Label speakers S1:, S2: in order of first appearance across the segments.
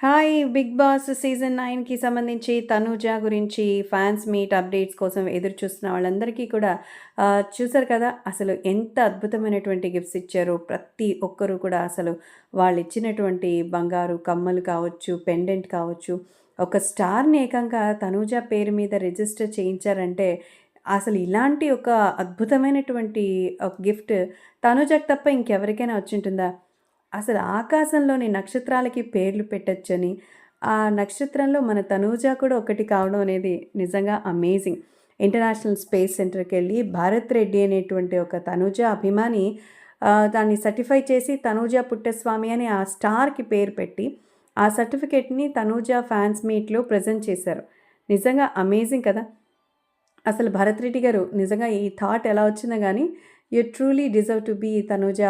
S1: Hi! 'Big Boss' season 9కి సంబంధించి తనూజ గురించి ఫ్యాన్స్ మీట్ అప్డేట్స్ కోసం ఎదురు చూస్తున్న వాళ్ళందరికీ కూడా చూసారు కదా! అసలు ఎంత అద్భుతమైనటువంటి గిఫ్ట్స్ ఇచ్చారో. ప్రతి ఒక్కరు కూడా అసలు వాళ్ళిచ్చినటువంటి బంగారు కమ్మలు కావచ్చు, పెండెంట్ కావచ్చు, ఒక స్టార్‌ని ఏకంగా తనూజ పేరు మీద రిజిస్టర్ చేయించారంటే అసలు ఇలాంటి ఒక అద్భుతమైనటువంటి ఒక గిఫ్ట్ తనూజకి తప్ప ఇంకెవరికైనా వచ్చుంటుందా? అసలు ఆకాశంలోని నక్షత్రాలకి పేర్లు పెట్టొచ్చని, ఆ నక్షత్రంలో మన తనూజ కూడా ఒకటి కావడం అనేది నిజంగా అమేజింగ్. ఇంటర్నేషనల్ స్పేస్ సెంటర్‌కెళ్ళి భారత్ రెడ్డి అనేటువంటి ఒక తనూజ అభిమాని దాన్ని సర్టిఫై చేసి తనూజ పుట్టస్వామి అని ఆ స్టార్‌కి పేరు పెట్టి, ఆ సర్టిఫికేట్‌ని తనూజ ఫ్యాన్స్ మీట్‌లో ప్రెజెంట్ చేశారు. నిజంగా అమేజింగ్ కదా! అసలు భరత్ రెడ్డి గారు నిజంగా ఈ థాట్ ఎలా వచ్చిందో గానీ, you truly deserve to be Tanuja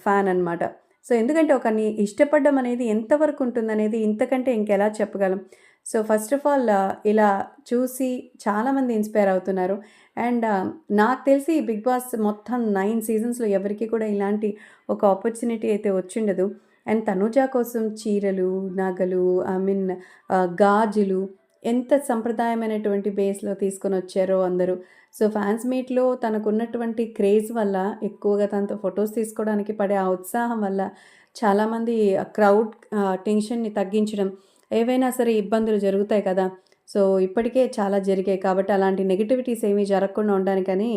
S1: fan అనమాట. సో, ఎందుకంటే ఒకరిని ఇష్టపడడం అనేది ఎంతవరకు ఉంటుందనేది ఇంతకంటే ఇంకెలా చెప్పగలం. సో, ఫస్ట్ ఆఫ్ ఆల్ ఇలా చూసి చాలామంది ఇన్‌స్పైర్ అవుతున్నారు. అండ్ నాకు తెలిసి 'బిగ్ బాస్' మొత్తం 9 సీజన్స్‌లో ఎవరికీ కూడా ఇలాంటి ఒక ఆపర్చునిటీ అయితే వచ్చుండదు. అండ్ తనూజ కోసం చీరలు, నగలు, ఐ మీన్ గాజులు ఎంత సంప్రదాయమైనటువంటి బేస్‌లో తీసుకొనొచ్చారో అందరూ. సో, ఫ్యాన్స్ మీట్‌లో తనకున్నటువంటి క్రేజ్ వల్ల ఎక్కువగా తనతో ఫోటోస్ తీసుకోవడానికి పడే ఆ ఉత్సాహం వల్ల చాలామంది క్రౌడ్ టెన్షన్‌ని తగ్గించడం, ఏవైనా సరే ఇబ్బందులు జరుగుతాయి కదా! సో, ఇప్పటికే చాలా జరిగాయి కాబట్టి అలాంటి నెగటివిటీస్ ఏమీ జరగకుండా ఉండడానికని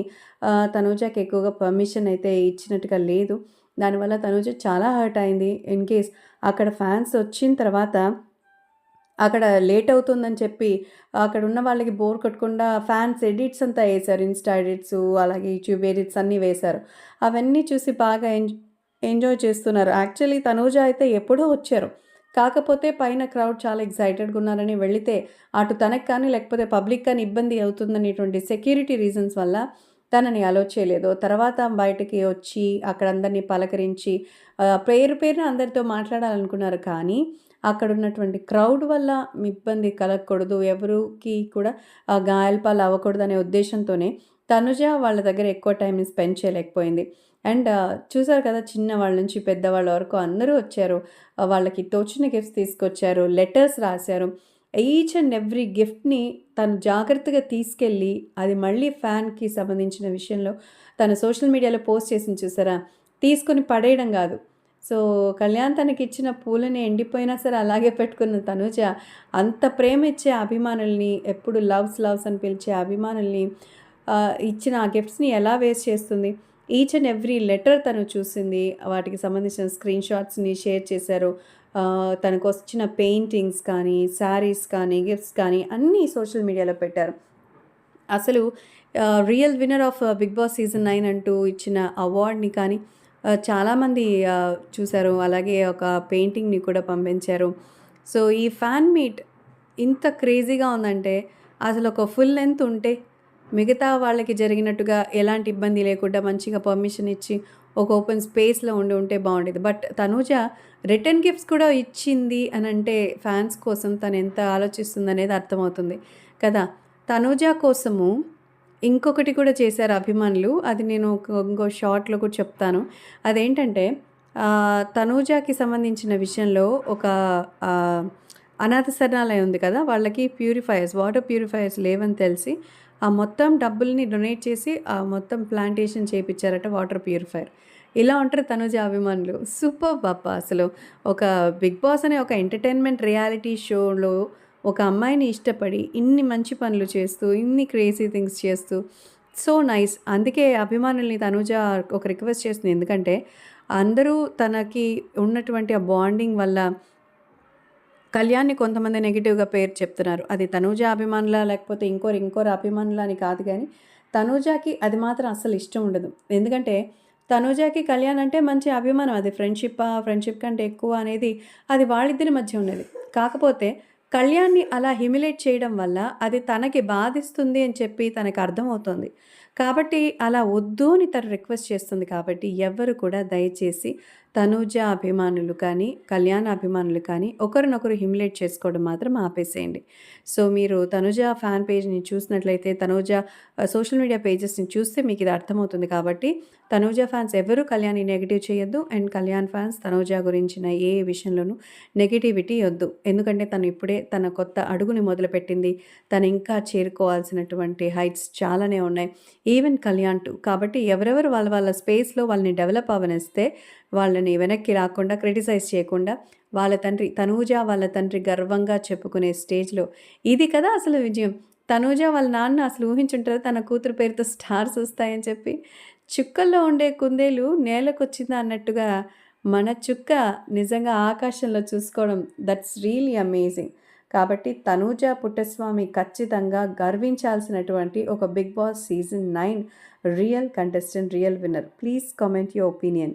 S1: తనూజకి ఎక్కువగా పర్మిషన్ అయితే ఇచ్చినట్టుగా లేదు. దానివల్ల తనూజ చాలా హర్ట్ అయింది. ఇన్ కేస్ అక్కడ ఫ్యాన్స్ వచ్చిన తర్వాత అక్కడ లేట్ అవుతుందని చెప్పి అక్కడున్న వాళ్ళకి బోర్ కొట్టకుండా ఫ్యాన్స్ ఎడిట్స్ అంతా ఏశారు. ఇన్‌స్టా ఎడిట్సు, అలాగే యూట్యూబ్ ఎడిట్స్ అన్నీ వేశారు. అవన్నీ చూసి బాగా ఎంజాయ్ చేస్తున్నారు. యాక్చువల్లీ తనూజ అయితే ఎప్పుడో వచ్చారు. కాకపోతే పైన క్రౌడ్ చాలా ఎక్సైటెడ్‌గా ఉన్నారని వెళితే అటు తనకి కానీ, లేకపోతే పబ్లిక్ కానీ ఇబ్బంది అవుతుందనేటువంటి సెక్యూరిటీ రీజన్స్ వల్ల తనని అలో చేయలేదు. తర్వాత బయటకి వచ్చి అక్కడ అందరిని పలకరించి పేరు పేరున అందరితో మాట్లాడాలనుకున్నారు. కానీ అక్కడున్నటువంటి క్రౌడ్ వల్ల ఇబ్బంది కలగకూడదు. ఎవరికీ కూడా గాయాల పాలు అవ్వకూడదనే ఉద్దేశంతోనే తనుజ వాళ్ళ దగ్గర ఎక్కువ టైంని స్పెండ్ చేయలేకపోయింది. అండ్ చూసారు కదా! చిన్నవాళ్ళ నుంచి పెద్దవాళ్ళ వరకు అందరూ వచ్చారు. వాళ్ళకి తోచిన గిఫ్ట్స్ తీసుకొచ్చారు. లెటర్స్ రాశారు. ఈచ్ అండ్ ఎవ్రీ గిఫ్ట్‌ని తను జాగ్రత్తగా తీసుకెళ్ళి అది మళ్ళీ ఫ్యాన్‌కి సంబంధించిన విషయంలో తను సోషల్ మీడియాలో పోస్ట్ చేసింది చూసారా? తీసుకొని పడేయడం గాదు. సో, కళ్యాణ్ తనకిచ్చిన పూలని ఎండిపోయినా సరే అలాగే పెట్టుకున్న తనూజ, అంత ప్రేమ ఇచ్చే అభిమానుల్ని, ఎప్పుడు లవ్స్ లవ్స్ అని పిలిచే అభిమానుల్ని ఇచ్చిన ఆ గిఫ్ట్స్‌ని ఎలా వేస్ట్ చేస్తుంది? ఈచ్ అండ్ ఎవ్రీ లెటర్ తను చూసింది. వాటికి సంబంధించిన స్క్రీన్ షాట్స్‌ని షేర్ చేశారు. తనకొచ్చిన పెయింటింగ్స్ కానీ, శారీస్ కానీ, గిఫ్ట్స్ కానీ అన్నీ సోషల్ మీడియాలో పెట్టారు. అసలు real winner of 'Bigg Boss' season 9 అంటూ ఇచ్చిన అవార్డ్‌ని కానీ చాలామంది చూసారు. అలాగే ఒక పెయింటింగ్‌ని కూడా పంపించారు. సో, ఈ ఫ్యాన్ మీట్ ఇంత క్రేజీగా ఉందంటే అసలు ఒక ఫుల్ లెంత్ ఉంటే మిగతా వాళ్ళకి జరిగినట్టుగా ఎలాంటి ఇబ్బంది లేకుండా మంచిగా పర్మిషన్ ఇచ్చి ఒక ఓపెన్ స్పేస్‌లో ఉంటే బావుండేది. బట్ తనూజ రిటర్న్ గిఫ్ట్స్ కూడా ఇచ్చింది అనంటే ఫ్యాన్స్ కోసం తను ఎంత ఆలోచిస్తుందనేది అర్థమవుతుంది కదా! తనూజ కోసము ఇంకొకటి కూడా చేశారు అభిమానులు. అది నేను ఇంకో షార్ట్‌లో కూడా చెప్తాను. అదేంటంటే తనూజకి సంబంధించిన విషయంలో ఒక ఆహ్, అనాథ శరణాలయం ఉంది కదా! వాళ్ళకి ప్యూరిఫైయర్స్, వాటర్ ప్యూరిఫైయర్స్ లేవని తెలిసి ఆ మొత్తం డబ్బుల్ని డొనేట్ చేసి ఆ మొత్తం ప్లాంటేషన్ చేపిచ్చారట వాటర్ ప్యూరిఫైయర్. ఇలా ఉంటారు తనూజ అభిమానులు. సూపర్బ్ అబ్బా! అసలు ఒక 'బిగ్ బాస్' అనే ఒక ఎంటర్‌టైన్‌మెంట్ రియాలిటీ షోలో ఒక అమ్మాయిని ఇష్టపడి ఇన్ని మంచి పనులు చేస్తూ, ఇన్ని క్రేజీ థింగ్స్ చేస్తూ సో నైస్. అందుకే అభిమానుల్ని తనూజ ఒక రిక్వెస్ట్ చేస్తుంది. ఎందుకంటే అందరూ తనకి ఉన్నటువంటి ఆ బాండింగ్ వల్ల కళ్యాణ్‌ని కొంతమంది నెగెటివ్‌గా పేరు చెప్తున్నారు. అది తనూజ అభిమానులా లేకపోతే ఇంకోరు అభిమానులా అని కాదు గానీ, తనూజకి అది మాత్రం అస్సలు ఇష్టం ఉండదు. ఎందుకంటే తనూజకి కళ్యాణ్ అంటే మంచి అభిమానం. అది ఫ్రెండ్‌షిప్పా, ఫ్రెండ్‌షిప్ కంటే ఎక్కువ అనేది అది వాళ్ళిద్దరి మధ్య ఉన్నది. కాకపోతే కళ్యాణ్‌ని అలా హ్యూమిలేట్ చేయడం వల్ల అది తనకి బాధిస్తుంది అని చెప్పి తనకు అర్థమవుతుంది. కాబట్టి అలా వద్దు అని తను రిక్వెస్ట్ చేస్తుంది కాబట్టి ఎవ్వరు కూడా దయచేసి తనూజ అభిమానులు కానీ, కళ్యాణ్ అభిమానులు కానీ ఒకరినొకరు హ్యూమిలేట్ చేసుకోవడం మాత్రం ఆపేసేయండి. సో, మీరు తనూజ ఫ్యాన్ పేజ్‌ని చూసినట్లయితే తనూజ సోషల్ మీడియా పేజెస్‌ని చూస్తే మీకిది అర్థమవుతుంది కాబట్టి తనూజ ఫ్యాన్స్ ఎవరు కళ్యాణ్‌ని నెగెటివ్ చేయొద్దు. అండ్ కళ్యాణ్ ఫ్యాన్స్ తనూజ గురించిన ఏ విషయంలోనూ నెగటివిటీ ఒద్దు. ఎందుకంటే తను ఇప్పుడే తన కొత్త అడుగుని మొదలుపెట్టింది. తను ఇంకా చేరుకోవాల్సినటువంటి హైట్స్ చాలానే ఉన్నాయి. Even Kalyan two. కాబట్టి ఎవరెవరు వాళ్ళ వాళ్ళ స్పేస్‌లో వాళ్ళని డెవలప్ అవ్వనిస్తే, వాళ్ళని వెనక్కి రాకుండా, క్రిటిసైజ్ చేయకుండా, వాళ్ళ తండ్రి తనూజ వాళ్ళ తండ్రి గర్వంగా చెప్పుకునే స్టేజ్‌లో ఇది కదా అసలు విజయం. తనూజ వాళ్ళ నాన్న అసలు ఊహించుంటారా తన కూతురు పేరుతో స్టార్స్ వస్తాయని చెప్పి. చుక్కల్లో ఉండే కుందేలు నేలకొచ్చిందా అన్నట్టుగా మన చుక్క నిజంగా ఆకాశంలో చూసుకోవడం దట్స్ రియల్లీ అమేజింగ్. కాబట్టి తనూజ పుట్టస్వామి ఖచ్చితంగా గర్వించాల్సినటువంటి ఒక 'Bigg Boss' season 9 real contestant, real winner. Please comment your opinion.